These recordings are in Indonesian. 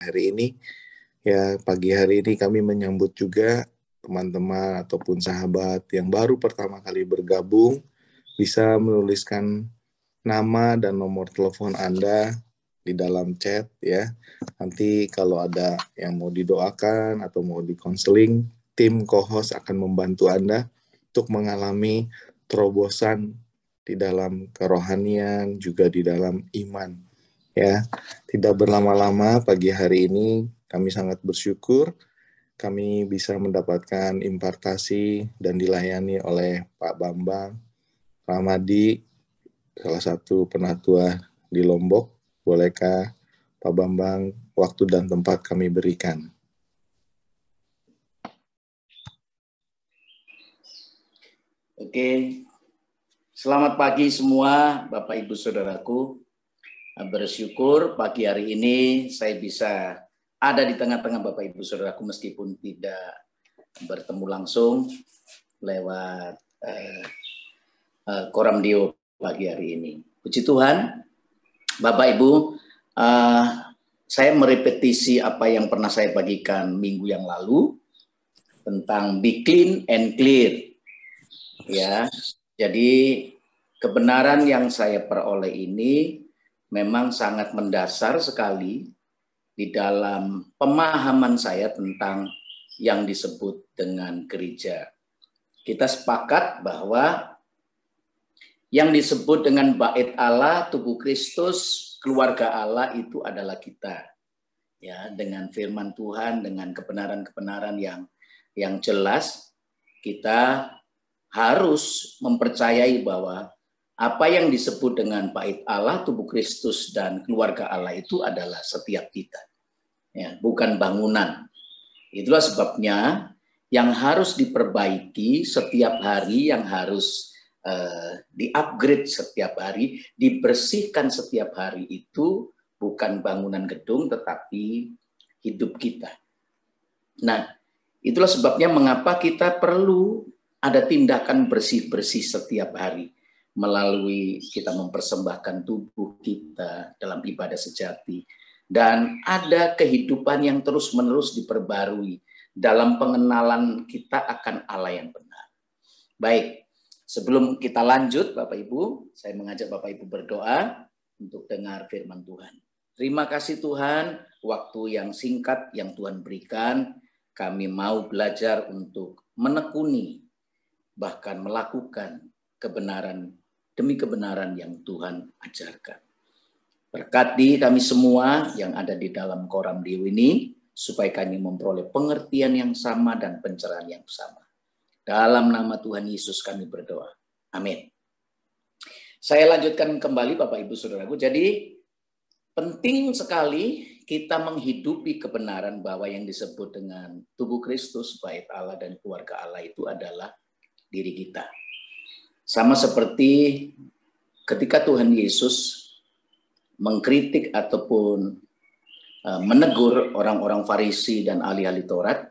hari ini. Ya, pagi hari ini kami menyambut juga teman-teman ataupun sahabat yang baru pertama kali bergabung, bisa menuliskan nama dan nomor telepon Anda di dalam chat ya. Nanti kalau ada yang mau didoakan atau mau dikonseling, tim co-host akan membantu Anda untuk mengalami terobosan di dalam kerohanian, juga di dalam iman. Ya, tidak berlama-lama pagi hari ini kami sangat bersyukur kami bisa mendapatkan impartasi dan dilayani oleh Pak Bambang Ramadi, salah satu penatua di Lombok. Bolehkah Pak Bambang waktu dan tempat kami berikan? Oke, selamat pagi semua Bapak Ibu Saudaraku. Bersyukur pagi hari ini saya bisa ada di tengah-tengah Bapak Ibu Saudaraku meskipun tidak bertemu langsung lewat Koramdio pagi hari ini. Puji Tuhan, Bapak Ibu, saya merepetisi apa yang pernah saya bagikan minggu yang lalu tentang be clean and clear. Ya, jadi kebenaran yang saya peroleh ini memang sangat mendasar sekali di dalam pemahaman saya tentang yang disebut dengan gereja. Kita sepakat bahwa yang disebut dengan bait Allah, tubuh Kristus, keluarga Allah itu adalah kita. Ya, dengan firman Tuhan, dengan kebenaran-kebenaran yang jelas, kita harus mempercayai bahwa apa yang disebut dengan bait Allah, tubuh Kristus, dan keluarga Allah itu adalah setiap kita. Ya, bukan bangunan. Itulah sebabnya yang harus diperbaiki setiap hari, yang harus di-upgrade setiap hari, dibersihkan setiap hari itu bukan bangunan gedung, tetapi hidup kita. Nah, itulah sebabnya mengapa kita perlu ada tindakan bersih-bersih setiap hari melalui kita mempersembahkan tubuh kita dalam ibadah sejati dan ada kehidupan yang terus-menerus diperbarui dalam pengenalan kita akan Allah yang benar. Baik, sebelum kita lanjut Bapak Ibu, saya mengajak Bapak Ibu berdoa untuk dengar firman Tuhan. Terima kasih Tuhan, waktu yang singkat yang Tuhan berikan, kami mau belajar untuk menekuni bahkan melakukan kebenaran demi kebenaran yang Tuhan ajarkan. Berkati kami semua yang ada di dalam Koramdio ini, supaya kami memperoleh pengertian yang sama dan pencerahan yang sama. Dalam nama Tuhan Yesus kami berdoa. Amin. Saya lanjutkan kembali Bapak Ibu Saudaraku. Jadi penting sekali kita menghidupi kebenaran bahwa yang disebut dengan tubuh Kristus, bait Allah dan keluarga Allah itu adalah diri kita. Sama seperti ketika Tuhan Yesus mengkritik ataupun menegur orang-orang Farisi dan ahli-ahli Taurat,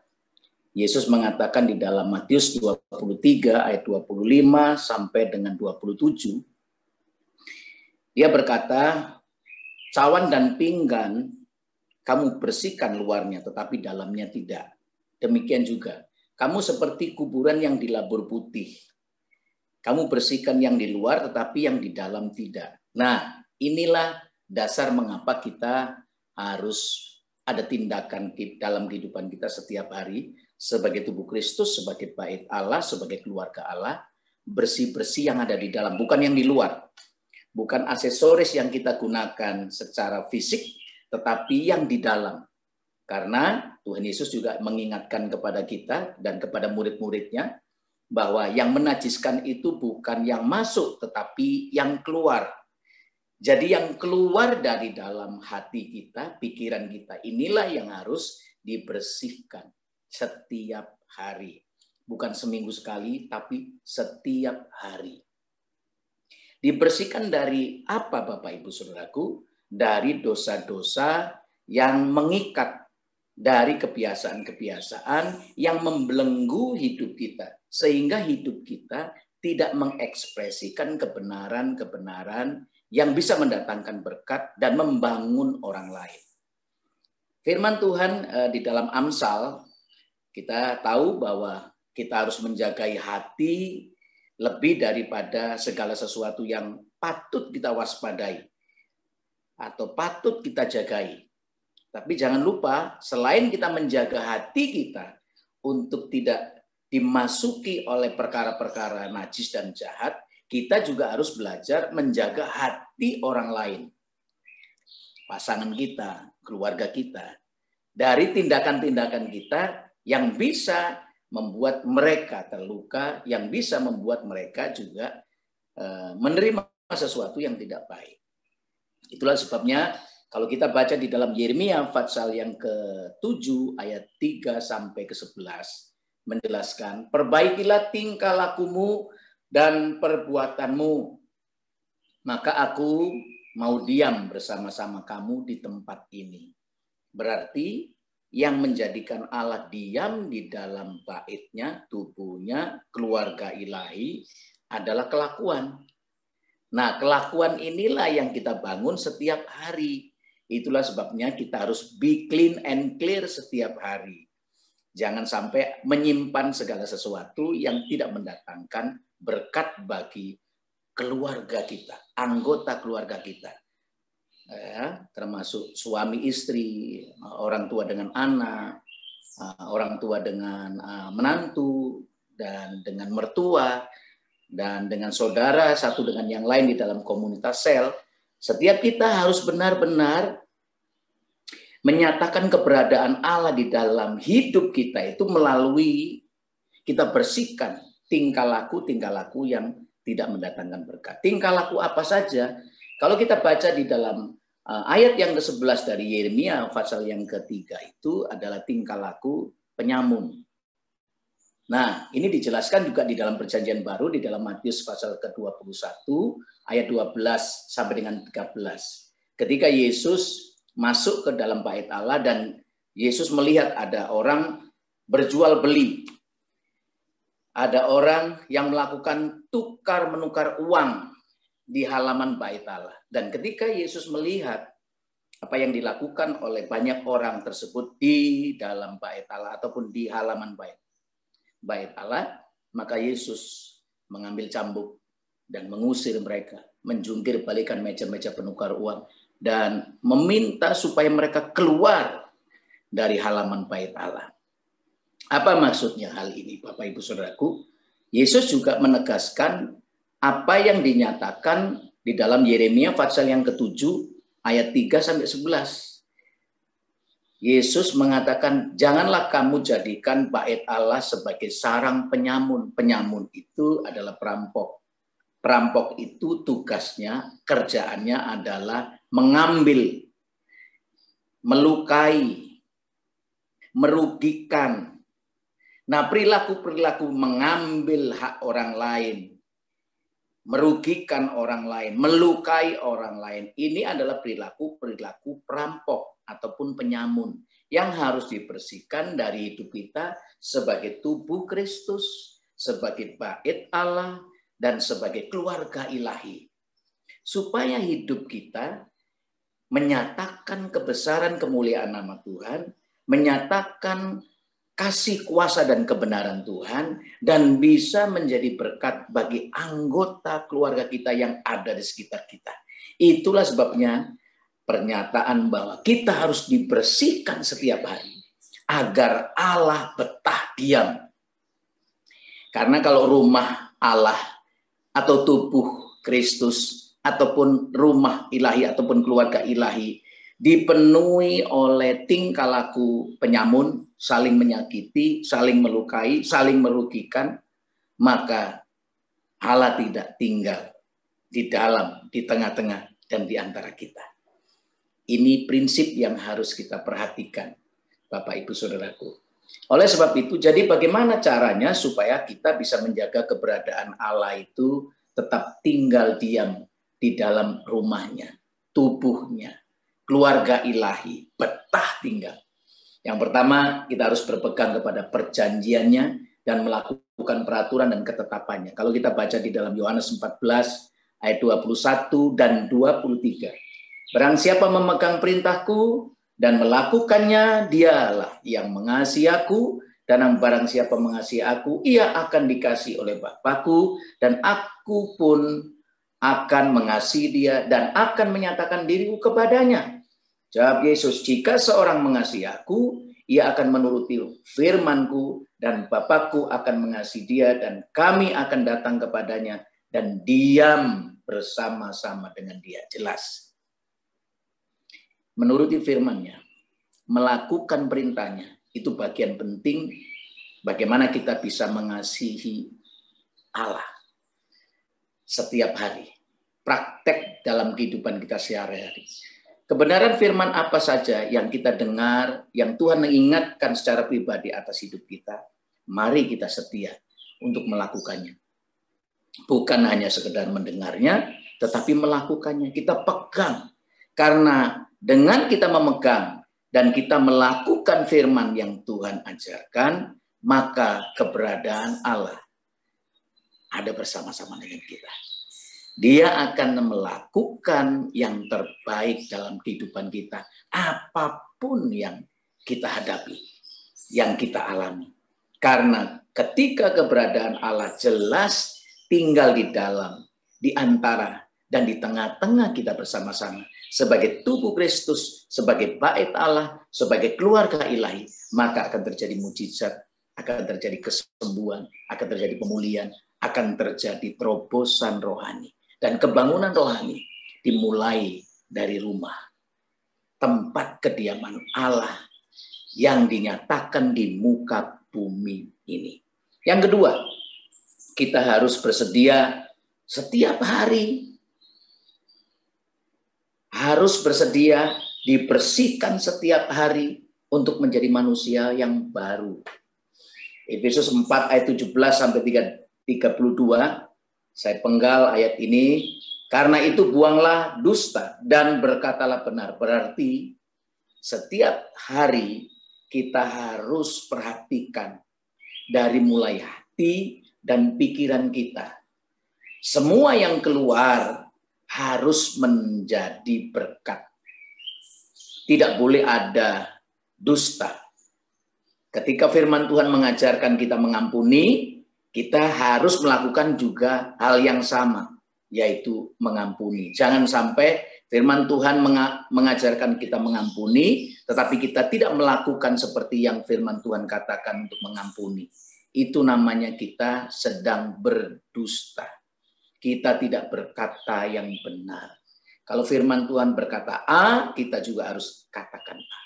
Yesus mengatakan di dalam Matius 23 ayat 25 sampai dengan 27, dia berkata, cawan dan pinggan kamu bersihkan luarnya tetapi dalamnya tidak. Demikian juga kamu seperti kuburan yang dilabur putih. Kamu bersihkan yang di luar tetapi yang di dalam tidak. Nah, inilah dasar mengapa kita harus ada tindakan dalam kehidupan kita setiap hari sebagai tubuh Kristus, sebagai bait Allah, sebagai keluarga Allah, bersih-bersih yang ada di dalam, bukan yang di luar. Bukan aksesoris yang kita gunakan secara fisik, tetapi yang di dalam. Karena Tuhan Yesus juga mengingatkan kepada kita dan kepada murid-muridnya bahwa yang menajiskan itu bukan yang masuk, tetapi yang keluar. Jadi yang keluar dari dalam hati kita, pikiran kita, inilah yang harus dibersihkan setiap hari. Bukan seminggu sekali, tapi setiap hari. Dibersihkan dari apa Bapak Ibu Saudaraku? Dari dosa-dosa yang mengikat, dari kebiasaan-kebiasaan yang membelenggu hidup kita. Sehingga hidup kita tidak mengekspresikan kebenaran-kebenaran yang bisa mendatangkan berkat dan membangun orang lain. Firman Tuhan di dalam Amsal, kita tahu bahwa kita harus menjagai hati lebih daripada segala sesuatu yang patut kita waspadai atau patut kita jagai. Tapi jangan lupa, selain kita menjaga hati kita untuk tidak dimasuki oleh perkara-perkara najis dan jahat, kita juga harus belajar menjaga hati orang lain. Pasangan kita, keluarga kita, dari tindakan-tindakan kita yang bisa membuat mereka terluka, yang bisa membuat mereka juga menerima sesuatu yang tidak baik. Itulah sebabnya kalau kita baca di dalam Yeremia pasal yang ke-7 ayat 3 sampai ke-11 menjelaskan, perbaikilah tingkah lakumu dan perbuatanmu, maka aku mau diam bersama-sama kamu di tempat ini. Berarti yang menjadikan Allah diam di dalam baitnya, tubuhnya, keluarga ilahi adalah kelakuan. Nah, kelakuan inilah yang kita bangun setiap hari. Itulah sebabnya kita harus be clean and clear setiap hari. Jangan sampai menyimpan segala sesuatu yang tidak mendatangkan berkat bagi keluarga kita, anggota keluarga kita. Termasuk suami istri, orang tua dengan anak, orang tua dengan menantu, dan dengan mertua, dan dengan saudara satu dengan yang lain di dalam komunitas sel. Setiap kita harus benar-benar menyatakan keberadaan Allah di dalam hidup kita itu melalui kita bersihkan tingkah laku yang tidak mendatangkan berkat. Tingkah laku apa saja? Kalau kita baca di dalam ayat yang ke-11 dari Yeremia pasal yang ke-3 itu adalah tingkah laku penyamun. Nah, ini dijelaskan juga di dalam Perjanjian Baru di dalam Matius pasal ke-21 ayat 12 sampai dengan 13. Ketika Yesus masuk ke dalam bait Allah dan Yesus melihat ada orang berjual beli. Ada orang yang melakukan tukar menukar uang di halaman bait Allah. Dan ketika Yesus melihat apa yang dilakukan oleh banyak orang tersebut di dalam bait Allah ataupun di halaman bait Allah, maka Yesus mengambil cambuk dan mengusir mereka, menjungkir balikan meja-meja penukar uang dan meminta supaya mereka keluar dari halaman bait Allah. Apa maksudnya hal ini, Bapak Ibu Saudaraku? Yesus juga menegaskan apa yang dinyatakan di dalam Yeremia pasal yang ke-7 ayat 3 sampai 11. Yesus mengatakan, janganlah kamu jadikan bait Allah sebagai sarang penyamun. Penyamun itu adalah perampok. Perampok itu tugasnya, kerjaannya adalah mengambil, melukai, merugikan. Nah, perilaku-perilaku mengambil hak orang lain, merugikan orang lain, melukai orang lain, ini adalah perilaku-perilaku perampok ataupun penyamun yang harus dibersihkan dari hidup kita sebagai tubuh Kristus, sebagai bait Allah, dan sebagai keluarga ilahi. Supaya hidup kita menyatakan kebesaran kemuliaan nama Tuhan, menyatakan kasih kuasa dan kebenaran Tuhan, dan bisa menjadi berkat bagi anggota keluarga kita yang ada di sekitar kita. Itulah sebabnya pernyataan bahwa kita harus dibersihkan setiap hari agar Allah betah diam. Karena kalau rumah Allah atau tubuh Kristus ataupun rumah ilahi ataupun keluarga ilahi dipenuhi oleh tingkah laku penyamun, saling menyakiti, saling melukai, saling merugikan, maka Allah tidak tinggal di dalam, di tengah-tengah, dan di antara kita. Ini prinsip yang harus kita perhatikan, Bapak Ibu Saudaraku. Oleh sebab itu, jadi bagaimana caranya supaya kita bisa menjaga keberadaan Allah itu tetap tinggal diam di dalam rumahnya, tubuhnya, keluarga ilahi, betah tinggal. Yang pertama, kita harus berpegang kepada perjanjiannya dan melakukan peraturan dan ketetapannya. Kalau kita baca di dalam Yohanes 14 ayat 21 dan 23. Barang siapa memegang perintahku dan melakukannya, dialah yang mengasihi aku, dan barang siapa mengasihi aku, ia akan dikasihi oleh Bapa-Ku, dan aku pun akan mengasihi dia dan akan menyatakan diriku kepadanya. Jawab Yesus, jika seorang mengasihi aku, ia akan menuruti firman-Ku, dan Bapa-Ku akan mengasihi dia, dan kami akan datang kepadanya dan diam bersama-sama dengan dia. Jelas. Menuruti firman-Nya, melakukan perintahnya, itu bagian penting bagaimana kita bisa mengasihi Allah setiap hari. Praktek dalam kehidupan kita sehari-hari. Kebenaran firman apa saja yang kita dengar, yang Tuhan mengingatkan secara pribadi atas hidup kita, mari kita setia untuk melakukannya. Bukan hanya sekedar mendengarnya, tetapi melakukannya. Kita pegang. Karena dengan kita memegang dan kita melakukan firman yang Tuhan ajarkan, maka keberadaan Allah ada bersama-sama dengan kita. Dia akan melakukan yang terbaik dalam kehidupan kita. Apapun yang kita hadapi, yang kita alami. Karena ketika keberadaan Allah jelas tinggal di dalam, di antara, dan di tengah-tengah kita bersama-sama. Sebagai tubuh Kristus, sebagai bait Allah, sebagai keluarga ilahi, maka akan terjadi mujizat, akan terjadi kesembuhan, akan terjadi pemulihan, akan terjadi terobosan rohani. Dan kebangunan rohani dimulai dari rumah. Tempat kediaman Allah yang dinyatakan di muka bumi ini. Yang kedua, kita harus bersedia setiap hari. Harus bersedia dibersihkan setiap hari untuk menjadi manusia yang baru. Efesus 4 ayat 17 sampai 32. Saya penggal ayat ini. Karena itu buanglah dusta dan berkatalah benar. Berarti setiap hari kita harus perhatikan dari mulai hati dan pikiran kita. Semua yang keluar harus menjadi berkat. Tidak boleh ada dusta. Ketika firman Tuhan mengajarkan kita mengampuni, kita harus melakukan juga hal yang sama, yaitu mengampuni. Jangan sampai firman Tuhan mengajarkan kita mengampuni, tetapi kita tidak melakukan seperti yang firman Tuhan katakan untuk mengampuni. Itu namanya kita sedang berdusta. Kita tidak berkata yang benar. Kalau firman Tuhan berkata A, kita juga harus katakan A.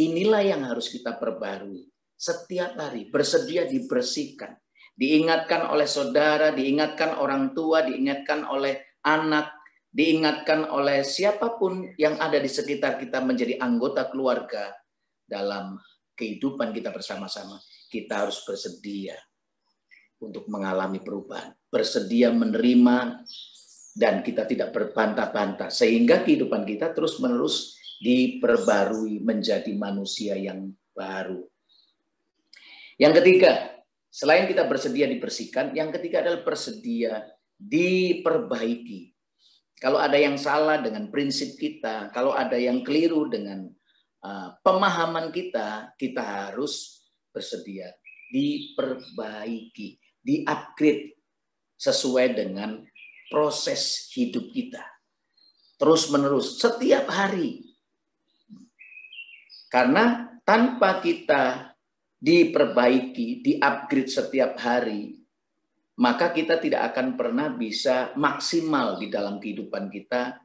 Inilah yang harus kita perbarui. Setiap hari bersedia dibersihkan. Diingatkan oleh saudara, diingatkan orang tua, diingatkan oleh anak, diingatkan oleh siapapun yang ada di sekitar kita menjadi anggota keluarga dalam kehidupan kita bersama-sama. Kita harus bersedia untuk mengalami perubahan, bersedia menerima, dan kita tidak berbantah-bantah, sehingga kehidupan kita terus-menerus diperbarui menjadi manusia yang baru. Yang ketiga, selain kita bersedia dibersihkan, yang ketiga adalah bersedia diperbaiki. Kalau ada yang salah dengan prinsip kita, kalau ada yang keliru dengan pemahaman kita, kita harus bersedia diperbaiki, di-upgrade sesuai dengan proses hidup kita. Terus-menerus, setiap hari. Karena tanpa kita diperbaiki, di-upgrade setiap hari, maka kita tidak akan pernah bisa maksimal di dalam kehidupan kita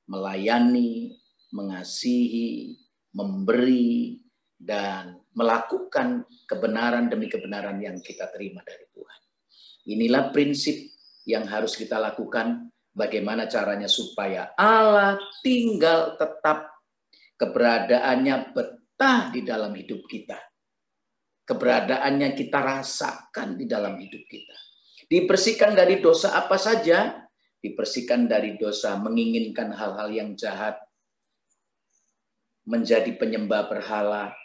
melayani, mengasihi, memberi, dan melakukan kebenaran demi kebenaran yang kita terima dari Tuhan. Inilah prinsip yang harus kita lakukan, bagaimana caranya supaya Allah tinggal tetap, keberadaannya betah di dalam hidup kita. Keberadaannya kita rasakan di dalam hidup kita. Dibersihkan dari dosa apa saja? Dibersihkan dari dosa menginginkan hal-hal yang jahat, menjadi penyembah berhala,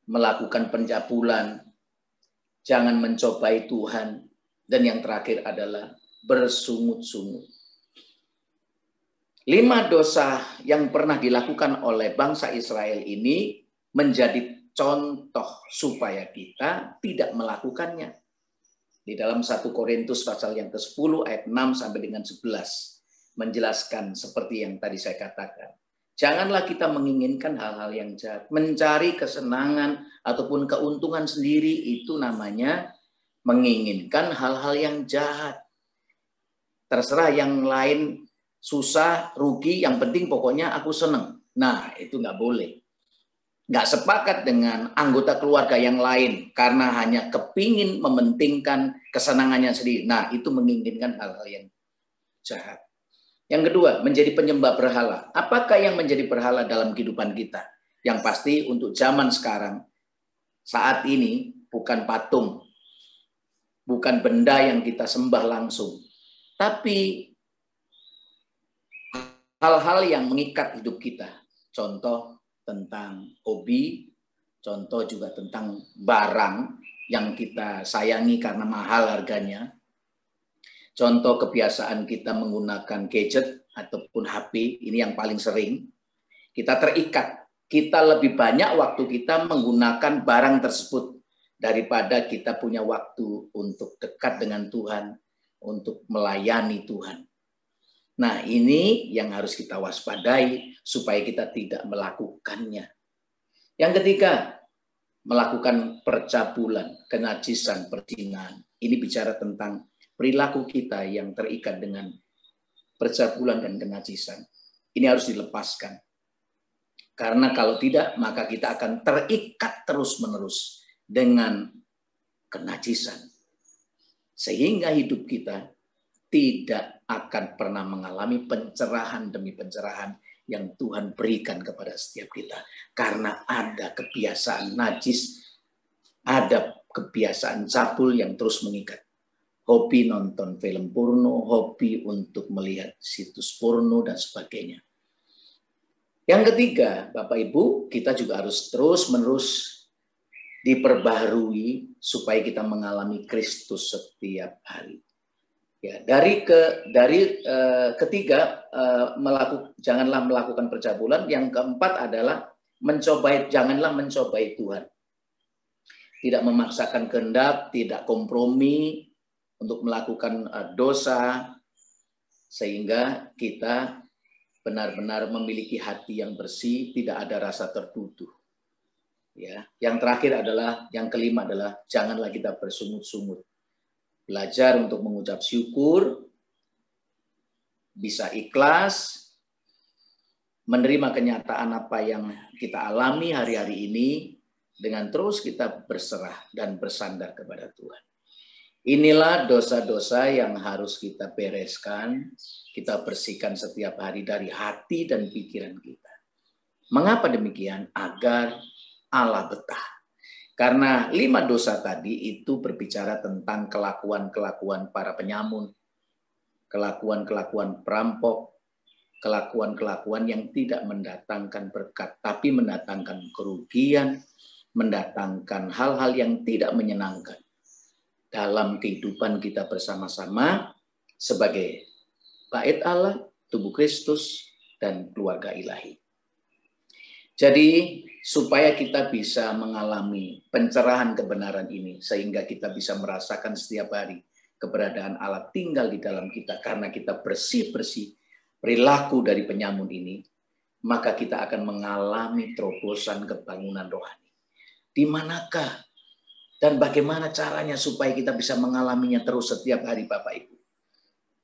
melakukan pencabulan, jangan mencobai Tuhan, dan yang terakhir adalah bersungut-sungut. 5 dosa yang pernah dilakukan oleh bangsa Israel ini menjadi contoh supaya kita tidak melakukannya. Di dalam 1 Korintus pasal yang ke-10 ayat 6 sampai dengan 11 menjelaskan seperti yang tadi saya katakan. Janganlah kita menginginkan hal-hal yang jahat, mencari kesenangan ataupun keuntungan sendiri, itu namanya menginginkan hal-hal yang jahat. Terserah yang lain susah, rugi, yang penting pokoknya aku seneng. Nah, itu nggak boleh. Nggak sepakat dengan anggota keluarga yang lain karena hanya kepingin mementingkan kesenangannya sendiri. Nah, itu menginginkan hal-hal yang jahat. Yang kedua, menjadi penyembah berhala. Apakah yang menjadi berhala dalam kehidupan kita? Yang pasti untuk zaman sekarang, saat ini bukan patung, bukan benda yang kita sembah langsung, tapi hal-hal yang mengikat hidup kita. Contoh tentang hobi, contoh juga tentang barang yang kita sayangi karena mahal harganya. Contoh kebiasaan kita menggunakan gadget ataupun HP, ini yang paling sering. Kita terikat, kita lebih banyak waktu kita menggunakan barang tersebut daripada kita punya waktu untuk dekat dengan Tuhan, untuk melayani Tuhan. Nah, ini yang harus kita waspadai supaya kita tidak melakukannya. Yang ketiga, melakukan percabulan, kenajisan, perzinahan. Ini bicara tentang perilaku kita yang terikat dengan percabulan dan kenajisan. Ini harus dilepaskan. Karena kalau tidak, maka kita akan terikat terus-menerus dengan kenajisan. Sehingga hidup kita tidak akan pernah mengalami pencerahan demi pencerahan yang Tuhan berikan kepada setiap kita. Karena ada kebiasaan najis, ada kebiasaan cabul yang terus mengikat. Hobi nonton film porno, hobi untuk melihat situs porno, dan sebagainya. Yang ketiga, Bapak Ibu, kita juga harus terus-menerus diperbaharui supaya kita mengalami Kristus setiap hari. Ya, ketiga, janganlah melakukan percabulan. Yang keempat adalah janganlah mencobai Tuhan. Tidak memaksakan kehendak, tidak kompromi untuk melakukan dosa, sehingga kita benar-benar memiliki hati yang bersih, tidak ada rasa tertuduh. Ya, yang terakhir adalah, yang kelima adalah janganlah kita bersungut-sungut. Belajar untuk mengucap syukur, bisa ikhlas, menerima kenyataan apa yang kita alami hari-hari ini, dengan terus kita berserah dan bersandar kepada Tuhan. Inilah dosa-dosa yang harus kita bereskan, kita bersihkan setiap hari dari hati dan pikiran kita. Mengapa demikian? Agar Allah betah. Karena 5 dosa tadi itu berbicara tentang kelakuan-kelakuan para penyamun, kelakuan-kelakuan perampok, kelakuan-kelakuan yang tidak mendatangkan berkat, tapi mendatangkan kerugian, mendatangkan hal-hal yang tidak menyenangkan dalam kehidupan kita bersama-sama sebagai bait Allah, tubuh Kristus, dan keluarga ilahi. Jadi supaya kita bisa mengalami pencerahan kebenaran ini, sehingga kita bisa merasakan setiap hari keberadaan Allah tinggal di dalam kita, karena kita bersih-bersih perilaku dari penyamun ini, maka kita akan mengalami terobosan kebangunan rohani. Di manakah dan bagaimana caranya supaya kita bisa mengalaminya terus setiap hari, Bapak Ibu?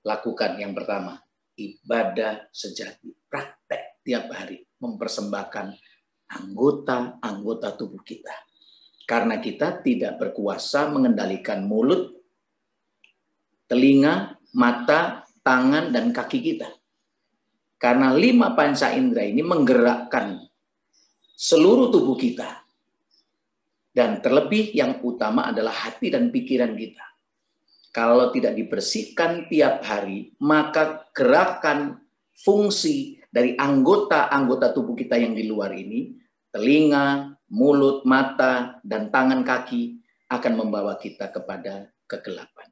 Lakukan yang pertama, ibadah sejati. Praktek tiap hari, mempersembahkan anggota-anggota tubuh kita. Karena kita tidak berkuasa mengendalikan mulut, telinga, mata, tangan, dan kaki kita. Karena 5 panca indera ini menggerakkan seluruh tubuh kita. Dan terlebih yang utama adalah hati dan pikiran kita. Kalau tidak dibersihkan tiap hari, maka gerakan fungsi dari anggota-anggota tubuh kita yang di luar ini, telinga, mulut, mata, dan tangan kaki, akan membawa kita kepada kegelapan.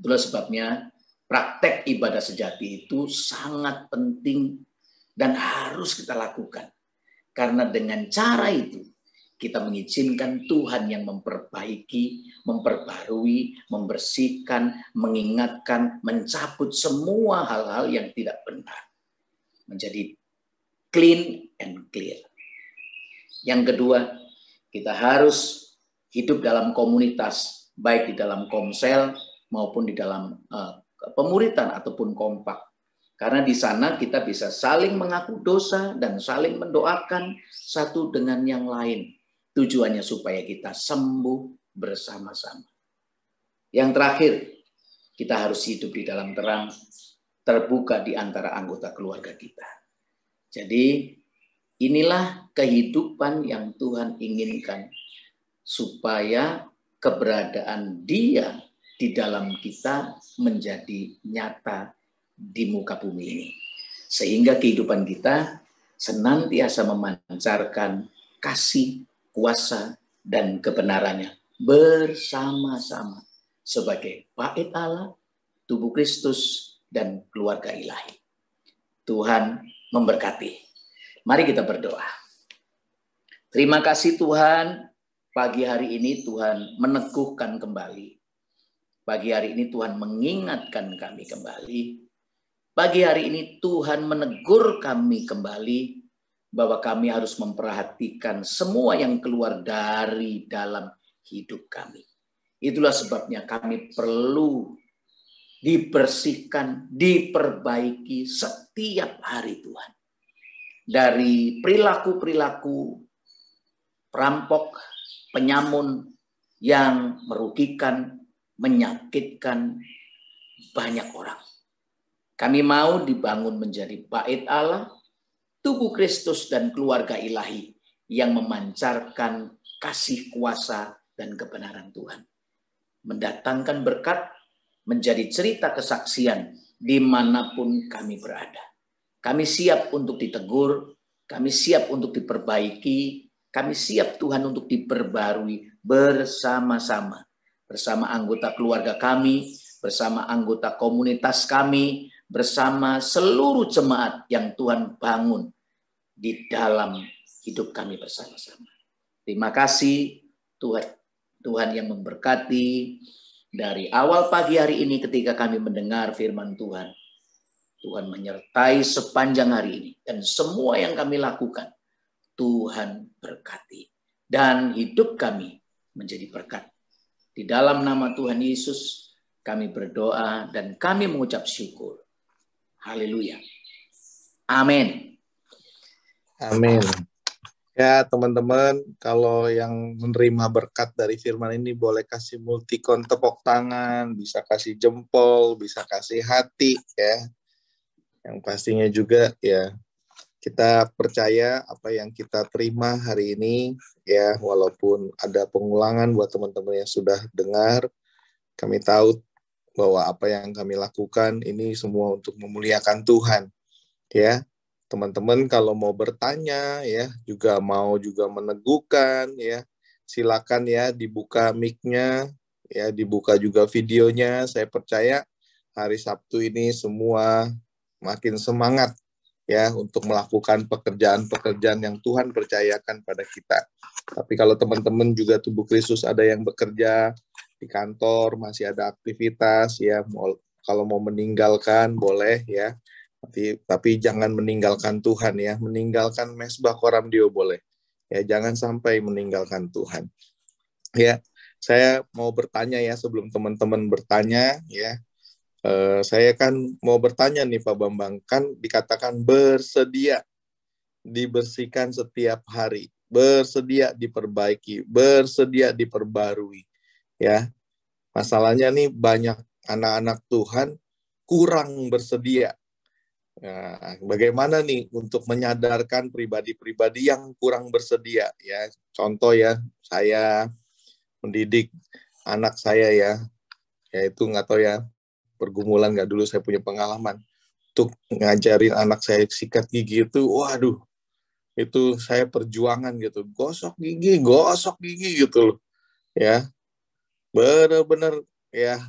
Itulah sebabnya Praktek ibadah sejati itu sangat penting dan harus kita lakukan. Karena dengan cara itu kita mengizinkan Tuhan yang memperbaiki, memperbarui, membersihkan, mengingatkan, mencabut semua hal-hal yang tidak benar. Menjadi clean and clear. Yang kedua, kita harus hidup dalam komunitas, baik di dalam komsel maupun di dalam pemuritan ataupun kompak. Karena di sana kita bisa saling mengaku dosa dan saling mendoakan satu dengan yang lain. Tujuannya supaya kita sembuh bersama-sama. Yang terakhir, kita harus hidup di dalam terang, terbuka di antara anggota keluarga kita. Jadi inilah kehidupan yang Tuhan inginkan, supaya keberadaan Dia di dalam kita menjadi nyata di muka bumi ini. Sehingga kehidupan kita senantiasa memancarkan kasih, kuasa, dan kebenarannya bersama-sama sebagai bait Allah, tubuh Kristus, dan keluarga ilahi. Tuhan memberkati. Mari kita berdoa. Terima kasih Tuhan, pagi hari ini Tuhan meneguhkan kembali. Pagi hari ini Tuhan mengingatkan kami kembali. Pagi hari ini Tuhan menegur kami kembali bahwa kami harus memperhatikan semua yang keluar dari dalam hidup kami. Itulah sebabnya kami perlu dibersihkan, diperbaiki setiap hari Tuhan. Dari perilaku-perilaku perampok, penyamun yang merugikan, menyakitkan banyak orang. Kami mau dibangun menjadi bait Allah, tubuh Kristus dan keluarga ilahi yang memancarkan kasih, kuasa, dan kebenaran Tuhan. Mendatangkan berkat, menjadi cerita kesaksian dimanapun kami berada. Kami siap untuk ditegur, kami siap untuk diperbaiki, kami siap Tuhan untuk diperbarui bersama-sama. Bersama anggota keluarga kami, bersama anggota komunitas kami, bersama seluruh jemaat yang Tuhan bangun di dalam hidup kami bersama-sama. Terima kasih Tuhan yang memberkati dari awal pagi hari ini ketika kami mendengar firman Tuhan. Tuhan menyertai sepanjang hari ini dan semua yang kami lakukan Tuhan berkati dan hidup kami menjadi berkat. Di dalam nama Tuhan Yesus kami berdoa dan kami mengucap syukur. Haleluya. Amin. Amin. Ya teman-teman, kalau yang menerima berkat dari firman ini boleh kasih multikon tepuk tangan, bisa kasih jempol, bisa kasih hati ya. Yang pastinya juga ya kita percaya apa yang kita terima hari ini ya, walaupun ada pengulangan buat teman-teman yang sudah dengar, kami tahu bahwa apa yang kami lakukan ini semua untuk memuliakan Tuhan ya. Teman-teman kalau mau bertanya ya, mau meneguhkan ya, silakan ya dibuka mic-nya ya, dibuka juga videonya. Saya percaya hari Sabtu ini semua makin semangat ya untuk melakukan pekerjaan-pekerjaan yang Tuhan percayakan pada kita. Tapi kalau teman-teman juga tubuh Kristus ada yang bekerja di kantor, masih ada aktivitas ya, kalau mau meninggalkan boleh ya. Tapi jangan meninggalkan Tuhan ya, meninggalkan mesbah Koramdio boleh. Ya, jangan sampai meninggalkan Tuhan. Ya, saya mau bertanya ya sebelum teman-teman bertanya ya. Saya kan mau bertanya nih Pak Bambang, kan dikatakan bersedia dibersihkan setiap hari, bersedia diperbaiki, bersedia diperbarui. Ya, masalahnya nih banyak anak-anak Tuhan kurang bersedia. Nah, bagaimana nih untuk menyadarkan pribadi-pribadi yang kurang bersedia ya? Contoh ya, saya mendidik anak saya ya, yaitu nggak tahu ya, pergumulan nggak, dulu saya punya pengalaman untuk ngajarin anak saya sikat gigi itu, waduh, itu saya perjuangan gitu, gosok gigi gitu loh, ya, benar-benar ya,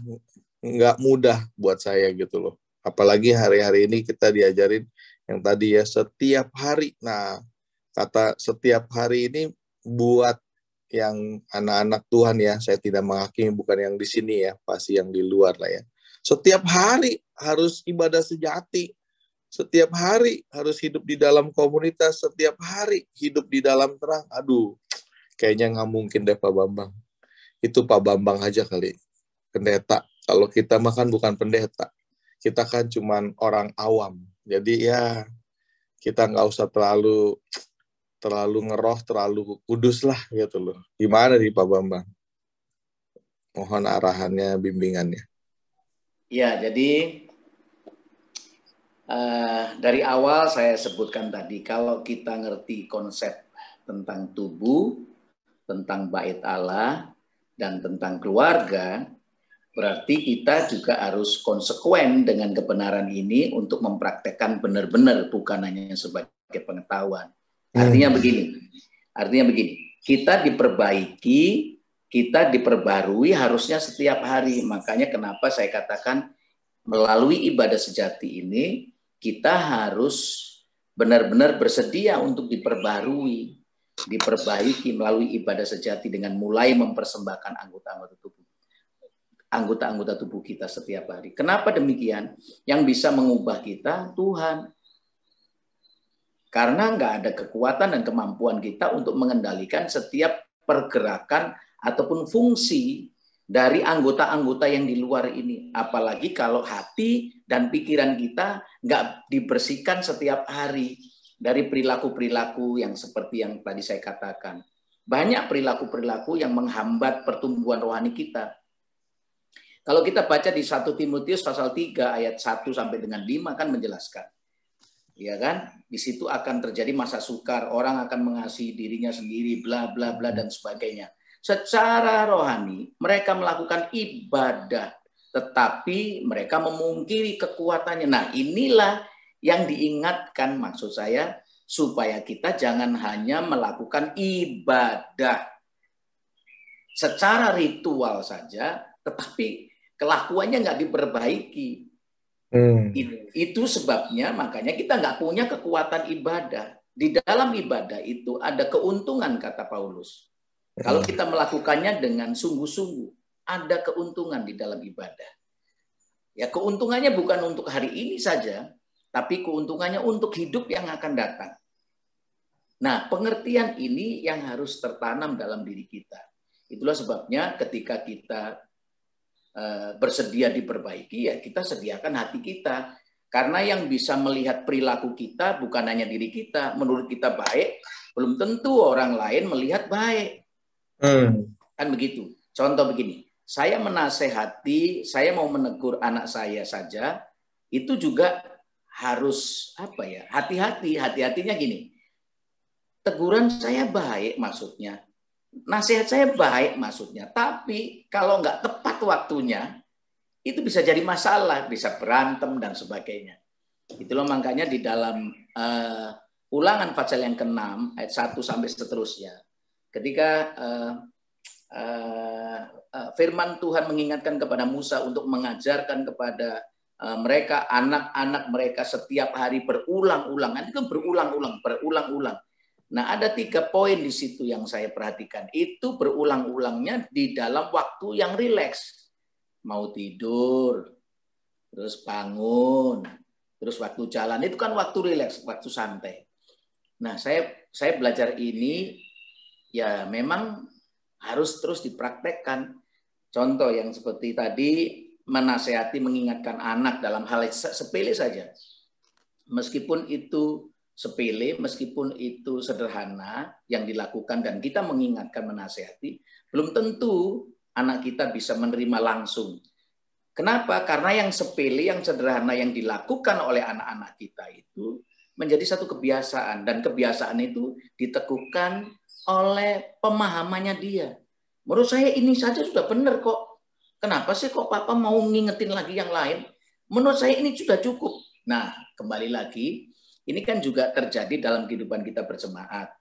nggak mudah buat saya gitu loh. Apalagi hari-hari ini kita diajarin yang tadi ya, setiap hari. Nah, kata setiap hari ini buat yang anak-anak Tuhan ya, saya tidak menghakimi, bukan yang di sini ya, pasti yang di luar lah ya. Setiap hari harus ibadah sejati. Setiap hari harus hidup di dalam komunitas, setiap hari hidup di dalam terang. Aduh, kayaknya nggak mungkin deh Pak Bambang. Itu Pak Bambang aja kali, pendeta. Kalau kita makan bukan pendeta, kita kan cuman orang awam. Jadi ya kita nggak usah terlalu ngeroh, terlalu kudus lah gitu loh. Gimana nih Pak Bambang? Mohon arahannya, bimbingannya. Ya, jadi dari awal saya sebutkan tadi, kalau kita ngerti konsep tentang tubuh, tentang bait Allah, dan tentang keluarga, berarti kita juga harus konsekuen dengan kebenaran ini untuk mempraktekkan benar-benar, bukan hanya sebagai pengetahuan. Artinya begini, kita diperbaiki, kita diperbarui harusnya setiap hari. Makanya kenapa saya katakan melalui ibadah sejati ini, kita harus benar-benar bersedia untuk diperbarui, diperbaiki melalui ibadah sejati dengan mulai mempersembahkan anggota-anggota tubuh kita setiap hari. Kenapa demikian? Yang bisa mengubah kita Tuhan. Karena nggak ada kekuatan dan kemampuan kita untuk mengendalikan setiap pergerakan ataupun fungsi dari anggota-anggota yang di luar ini. Apalagi kalau hati dan pikiran kita nggak dibersihkan setiap hari dari perilaku-perilaku yang seperti yang tadi saya katakan. Banyak perilaku-perilaku yang menghambat pertumbuhan rohani kita. Kalau kita baca di 1 Timotius pasal 3 ayat 1 sampai dengan 5 kan menjelaskan. Ya kan? Di situ akan terjadi masa sukar, orang akan mengasihi dirinya sendiri, bla bla bla dan sebagainya. Secara rohani mereka melakukan ibadah, tetapi mereka memungkiri kekuatannya. Nah, inilah yang diingatkan, maksud saya, supaya kita jangan hanya melakukan ibadah secara ritual saja, tetapi kelakuannya nggak diperbaiki. Itu sebabnya makanya kita nggak punya kekuatan ibadah. Di dalam ibadah itu ada keuntungan, kata Paulus. Kalau kita melakukannya dengan sungguh-sungguh, ada keuntungan di dalam ibadah. Ya, keuntungannya bukan untuk hari ini saja, tapi keuntungannya untuk hidup yang akan datang. Nah, pengertian ini yang harus tertanam dalam diri kita. Itulah sebabnya ketika kita bersedia diperbaiki, ya kita sediakan hati kita. Karena yang bisa melihat perilaku kita bukan hanya diri kita. Menurut kita baik, belum tentu orang lain melihat baik. Kan begitu. Contoh begini, saya menasehati, saya mau menegur anak saya saja, itu juga harus hati-hati. Hati-hatinya gini, teguran saya baik maksudnya, nasihat saya baik maksudnya, tapi kalau nggak tepat waktunya, itu bisa jadi masalah, bisa berantem dan sebagainya. Itulah makanya di dalam Ulangan pasal yang ke-6 ayat 1 sampai seterusnya, ketika firman Tuhan mengingatkan kepada Musa untuk mengajarkan kepada mereka, anak-anak mereka setiap hari berulang-ulang. Nanti kan berulang-ulang. Nah, ada 3 poin di situ yang saya perhatikan. Itu berulang-ulangnya di dalam waktu yang rileks. Mau tidur, terus bangun, terus waktu jalan. Itu kan waktu rileks, waktu santai. Nah, saya belajar ini ya memang harus terus dipraktekkan. Contoh yang seperti tadi, menasehati, mengingatkan anak dalam hal sepele saja. Meskipun itu sepele, meskipun itu sederhana yang dilakukan dan kita mengingatkan, menasehati, belum tentu anak kita bisa menerima langsung. Kenapa? Karena yang sepele, yang sederhana yang dilakukan oleh anak-anak kita itu menjadi satu kebiasaan, dan kebiasaan itu diteguhkan oleh pemahamannya dia. Menurut saya ini saja sudah benar kok. Kenapa sih kok Papa mau ngingetin lagi yang lain? Menurut saya ini sudah cukup. Nah, kembali lagi, ini kan juga terjadi dalam kehidupan kita berjemaat.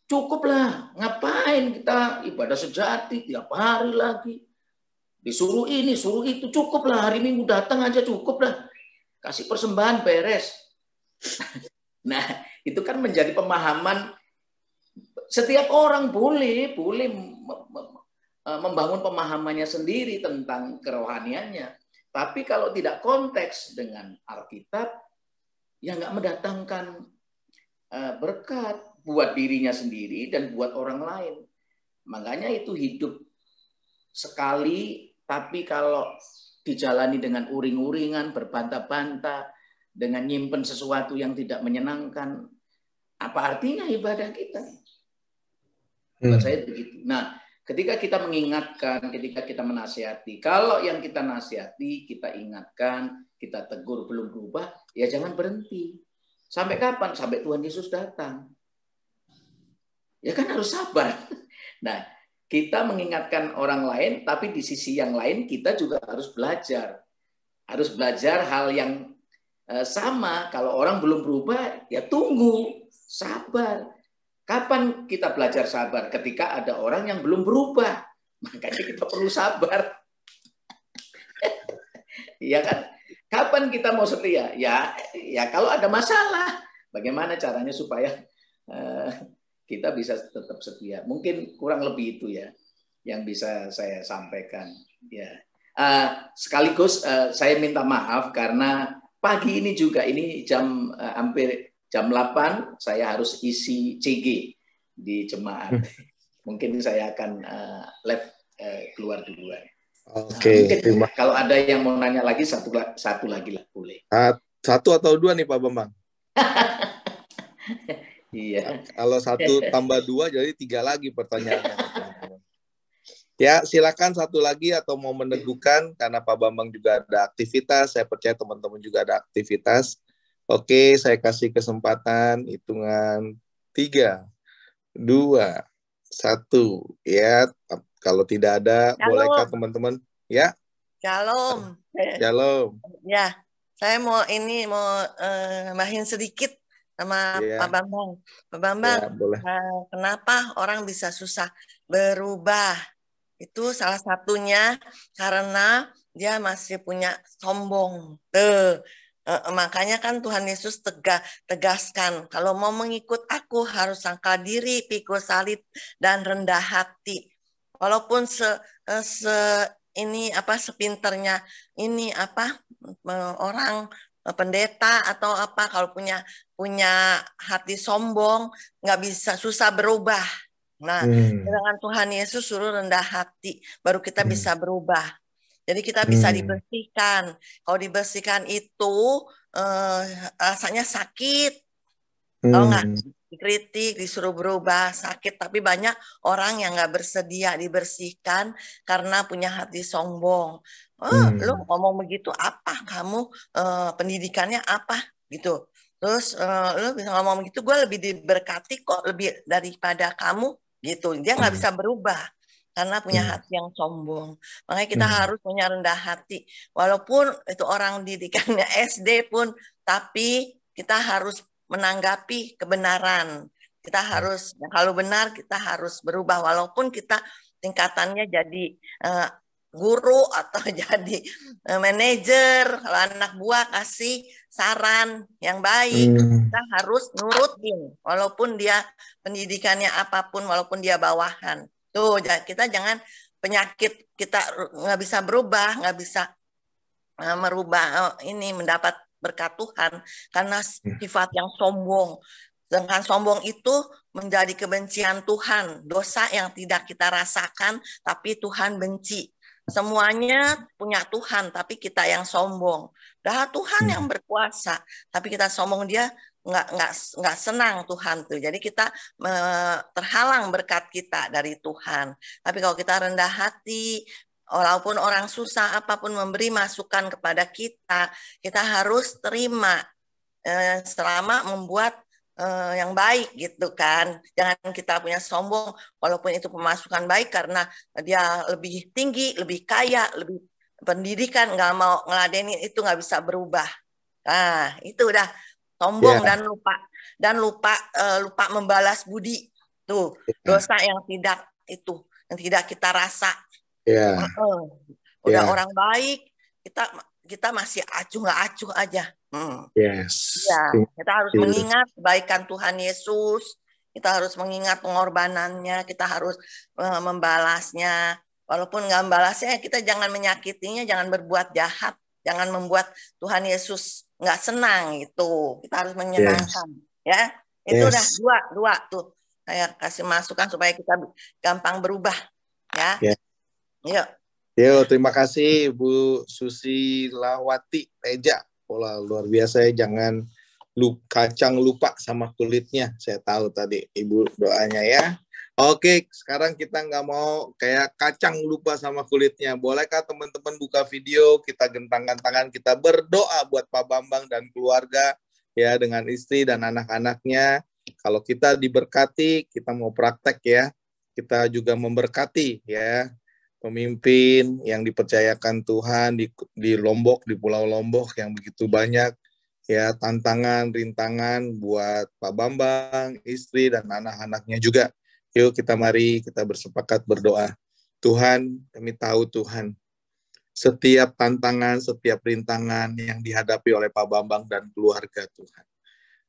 Cukuplah, ngapain kita ibadah sejati tiap hari lagi? Disuruh ini, suruh itu, cukup lah hari Minggu datang aja cukup lah. Kasih persembahan beres. Nah, itu kan menjadi pemahaman setiap orang boleh membangun pemahamannya sendiri tentang kerohaniannya. Tapi kalau tidak konteks dengan Alkitab, ya nggak mendatangkan berkat buat dirinya sendiri dan buat orang lain. Makanya itu hidup sekali, tapi kalau dijalani dengan uring-uringan, berbantah-bantah, dengan nyimpen sesuatu yang tidak menyenangkan, apa artinya ibadah kita? Buat saya begitu. Nah, ketika kita mengingatkan, ketika kita menasihati, kalau yang kita nasihati, kita ingatkan, kita tegur belum berubah, ya jangan berhenti. Sampai kapan? Sampai Tuhan Yesus datang. Ya kan harus sabar. Nah, kita mengingatkan orang lain, tapi di sisi yang lain kita juga harus belajar. Harus belajar hal yang sama. Kalau orang belum berubah, ya tunggu, sabar. Kapan kita belajar sabar? Ketika ada orang yang belum berubah. Makanya kita perlu sabar. Iya kan? Kapan kita mau setia? Ya kalau ada masalah. Bagaimana caranya supaya kita bisa tetap setia? Mungkin kurang lebih itu ya yang bisa saya sampaikan. Ya. Sekaligus saya minta maaf karena pagi ini juga ini hampir jam 8 saya harus isi CG di jemaat. Mungkin saya akan live keluar duluan. Oke. Kalau ada yang mau nanya lagi satu lagi lah boleh. Satu atau dua nih Pak Bambang? Iya. Kalau 1 tambah 2 jadi 3 lagi pertanyaannya. Ya, silakan satu lagi atau mau meneguhkan karena Pak Bambang juga ada aktivitas. Saya percaya teman-teman juga ada aktivitas. Oke, saya kasih kesempatan hitungan 3, 2, 1. Ya, kalau tidak ada, Shalom. bolehkah teman-teman? Ya. Shalom. Shalom. Ya, saya mau nambahin sedikit sama Pak Bambang. Pak Bambang, kenapa orang bisa susah berubah? Itu salah satunya karena dia masih punya sombong. Makanya kan Tuhan Yesus tegaskan, kalau mau mengikut aku harus sangkal diri, pikul salib, dan rendah hati. Walaupun sepinternya orang pendeta atau apa, kalau punya hati sombong, nggak bisa, susah berubah. Nah, dengan Tuhan Yesus suruh rendah hati, baru kita bisa berubah. Jadi kita bisa dibersihkan. Kalau dibersihkan itu rasanya sakit. Tahu nggak? Dikritik, disuruh berubah, sakit. Tapi banyak orang yang nggak bersedia dibersihkan karena punya hati sombong. Lu ngomong begitu apa? Kamu pendidikannya apa? Gitu. Terus lu bisa ngomong begitu, gue lebih diberkati kok, lebih daripada kamu. Gitu. Dia nggak bisa berubah karena punya hati yang sombong. Makanya kita harus punya rendah hati. Walaupun itu orang didikannya SD pun, tapi kita harus menanggapi kebenaran. Kita harus, kalau benar kita harus berubah. Walaupun kita tingkatannya jadi guru atau jadi manajer, kalau anak buah kasih saran yang baik, kita harus nurutin. Walaupun dia pendidikannya apapun, walaupun dia bawahan. Tuh, kita jangan penyakit kita nggak bisa berubah, nggak bisa merubah mendapat berkat Tuhan karena sifat yang sombong. Dengan sombong itu menjadi kebencian Tuhan, dosa yang tidak kita rasakan tapi Tuhan benci. Semuanya punya Tuhan tapi kita yang sombong. Dah Tuhan yang berkuasa tapi kita sombong, dia nggak senang Tuhan tuh. Jadi kita terhalang berkat kita dari Tuhan. Tapi kalau kita rendah hati, walaupun orang susah apapun memberi masukan kepada kita, kita harus terima selama membuat yang baik gitu kan. Jangan kita punya sombong walaupun itu pemasukan baik karena dia lebih tinggi, lebih kaya, lebih pendidikan, nggak mau ngeladenin, itu nggak bisa berubah. Nah, itu udah sombong dan lupa membalas budi. Tuh, dosa yang tidak kita rasa. Udah orang baik, kita masih acuh nggak acuh aja. Yes. Ya, kita harus mengingat kebaikan Tuhan Yesus. Kita harus mengingat pengorbanannya. Kita harus membalasnya. Walaupun nggak membalasnya, kita jangan menyakitinya, jangan berbuat jahat, jangan membuat Tuhan Yesus nggak senang gitu. Kita harus menyenangkan, ya. Itu udah dua tuh. Saya kasih masukan supaya kita gampang berubah, ya. Yuk. Yo, terima kasih Bu Susilawati Teja. Pola luar biasa ya, jangan kacang lupa sama kulitnya. Saya tahu tadi Ibu doanya ya. Oke, sekarang kita nggak mau kayak kacang lupa sama kulitnya. Bolehkah teman-teman buka video, kita gentangkan tangan, kita berdoa buat Pak Bambang dan keluarga ya, dengan istri dan anak-anaknya. Kalau kita diberkati, kita mau praktek ya. Kita juga memberkati ya pemimpin yang dipercayakan Tuhan di Lombok, di Pulau Lombok yang begitu banyak ya tantangan, rintangan buat Pak Bambang, istri dan anak-anaknya juga. Yuk mari kita bersepakat berdoa. Tuhan, kami tahu Tuhan, setiap tantangan, setiap rintangan yang dihadapi oleh Pak Bambang dan keluarga Tuhan.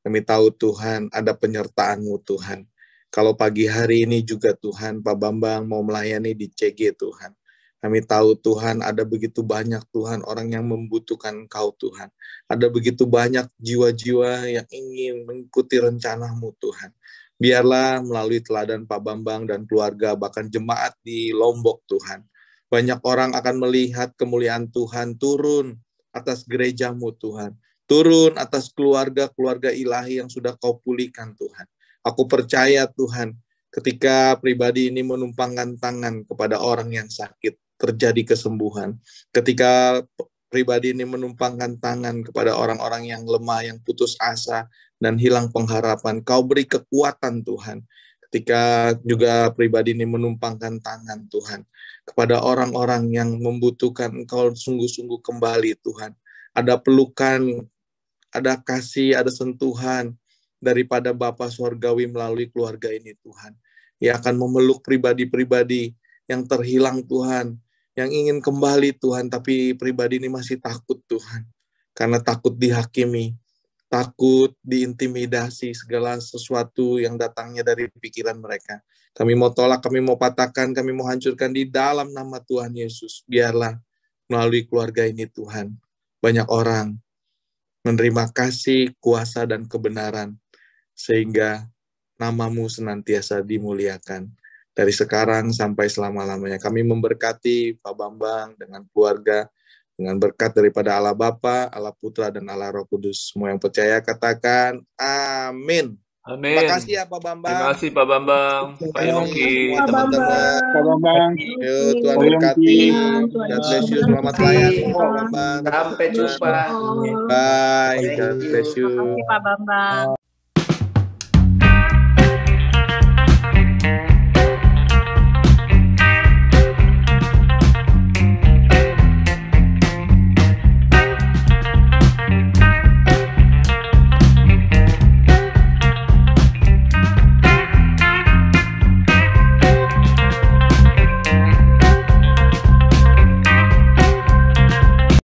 Kami tahu Tuhan, ada penyertaan-Mu Tuhan. Kalau pagi hari ini juga Tuhan, Pak Bambang mau melayani di CG Tuhan. Kami tahu Tuhan, ada begitu banyak Tuhan orang yang membutuhkan Engkau Tuhan. Ada begitu banyak jiwa-jiwa yang ingin mengikuti rencana-Mu Tuhan. Biarlah melalui teladan Pak Bambang dan keluarga, bahkan jemaat di Lombok Tuhan. Banyak orang akan melihat kemuliaan Tuhan turun atas gereja-Mu Tuhan. Turun atas keluarga-keluarga ilahi yang sudah Kau pulihkan Tuhan. Aku percaya Tuhan, ketika pribadi ini menumpangkan tangan kepada orang yang sakit, terjadi kesembuhan. Ketika pribadi ini menumpangkan tangan kepada orang-orang yang lemah, yang putus asa, dan hilang pengharapan, Kau beri kekuatan Tuhan. Ketika juga pribadi ini menumpangkan tangan Tuhan, kepada orang-orang yang membutuhkan Engkau sungguh-sungguh kembali Tuhan. Ada pelukan, ada kasih, ada sentuhan daripada Bapa Surgawi melalui keluarga ini Tuhan. Ia akan memeluk pribadi-pribadi yang terhilang Tuhan, yang ingin kembali Tuhan, tapi pribadi ini masih takut Tuhan. Karena takut dihakimi, takut diintimidasi segala sesuatu yang datangnya dari pikiran mereka. Kami mau tolak, kami mau patahkan, kami mau hancurkan di dalam nama Tuhan Yesus. Biarlah melalui keluarga ini Tuhan, banyak orang menerima kasih, kuasa, dan kebenaran, sehingga nama-Mu senantiasa dimuliakan. Dari sekarang sampai selama-lamanya. Kami memberkati Pak Bambang dengan keluarga, dengan berkat daripada Allah Bapa, Allah Putra, dan Allah Roh Kudus. Semua yang percaya katakan amin. Amin. Terima kasih ya Pak Bambang. Terima kasih Pak Bambang, Pak Yongki. Semua teman-teman. Pak Bambang. Yuk, Tuhan berkati. God bless you. Selamat melayani Pak Bambang. Sampai jumpa. Bye. God bless you. Terima kasih Pak Bambang.